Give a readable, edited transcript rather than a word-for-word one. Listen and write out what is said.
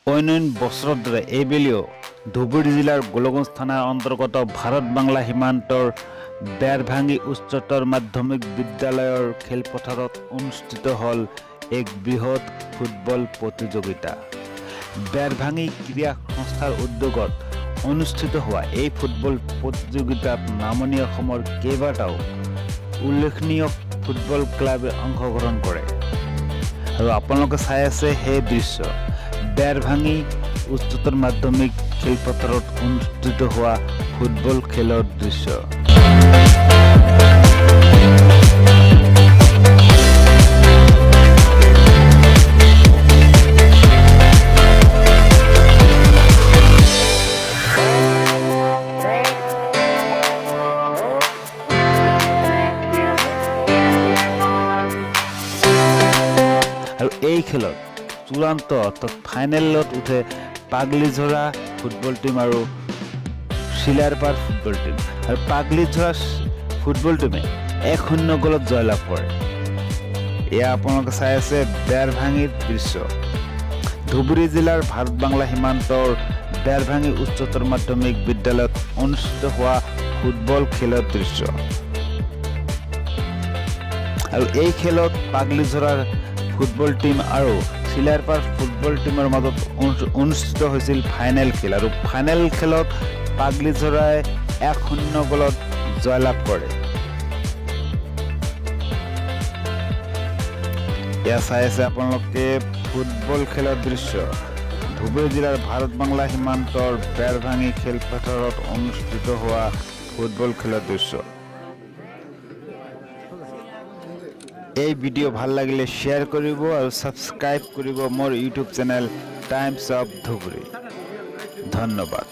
অন্য বছৰৰ দৰে এইবেলিও ধুবুৰী জিলাৰ গোলগঞ্জ থানাৰ অন্তৰ্গত ভাৰত বাংলা সীমান্তৰ বেৰভাঙি উচ্চতৰ মাধ্যমিক বিদ্যালয়ৰ খেলপথাৰত অনুষ্ঠিত হ'ল এক বৃহৎ ফুটবল প্ৰতিযোগিতা। বেৰভাঙি ক্ৰীড়া সংস্থাৰ উদ্যোগত অনুষ্ঠিত হোৱা এই ফুটবল প্ৰতিযোগিতাত নামনি অসমৰ কেইবাটাও উল্লেখনীয় ফুটবল ক্লাবে অংশগ্ৰহণ কৰে আৰু আপোনালোকে চাই আছে সেই দৃশ্য বেৰভাঙি উচ্চতৰ মাধ্যমিক খেলপথাৰত অনুষ্ঠিত হোৱা ফুটবল খেলৰ দৃশ্য। আৰু এই খেলত চূড়ান্ত অৰ্থাৎ ফাইনেলত উঠে পাগলীঝৰা ফুটবল টীম আৰু শিলাৰপাৰ ফুটবল টীম। আৰু পাগলীঝৰা ফুটবল টীমে 1-0 গলত জয়লাভ কৰে। এয়া আপোনালোকে চাই আছে বেৰভাঙিৰ দৃশ্য। ধুবুৰী জিলাৰ ভাৰত বাংলা সীমান্তৰ বেৰভাঙি উচ্চতৰ মাধ্যমিক বিদ্যালয়ত অনুষ্ঠিত হোৱা ফুটবল খেলৰ দৃশ্য। আৰু এই খেলত পাগলীঝৰাৰ ফুটবল টীম আৰু শিলাৰপাৰ ফুটবল টীমৰ মাজত অনুষ্ঠিত হৈছিল ফাইনেল খেল আৰু ফাইনেল খেলত পাগলীঝৰাই 1-0 গলত জয়লাভ কৰে। এয়া চাই আছে আপোনালোকে ফুটবল খেলৰ দৃশ্য। ধুবুৰী জিলাৰ ভাৰত বাংলা সীমান্তৰ বেৰভাঙি খেলপথাৰত অনুষ্ঠিত হোৱা ফুটবল খেলৰ দৃশ্য। এই ভিডিঅ' ভাল লাগিলে শ্বেয়াৰ কৰিব আৰু ছাবস্ক্ৰাইব কৰিব মোৰ YouTube channel times of Dhubri. ধন্যবাদ।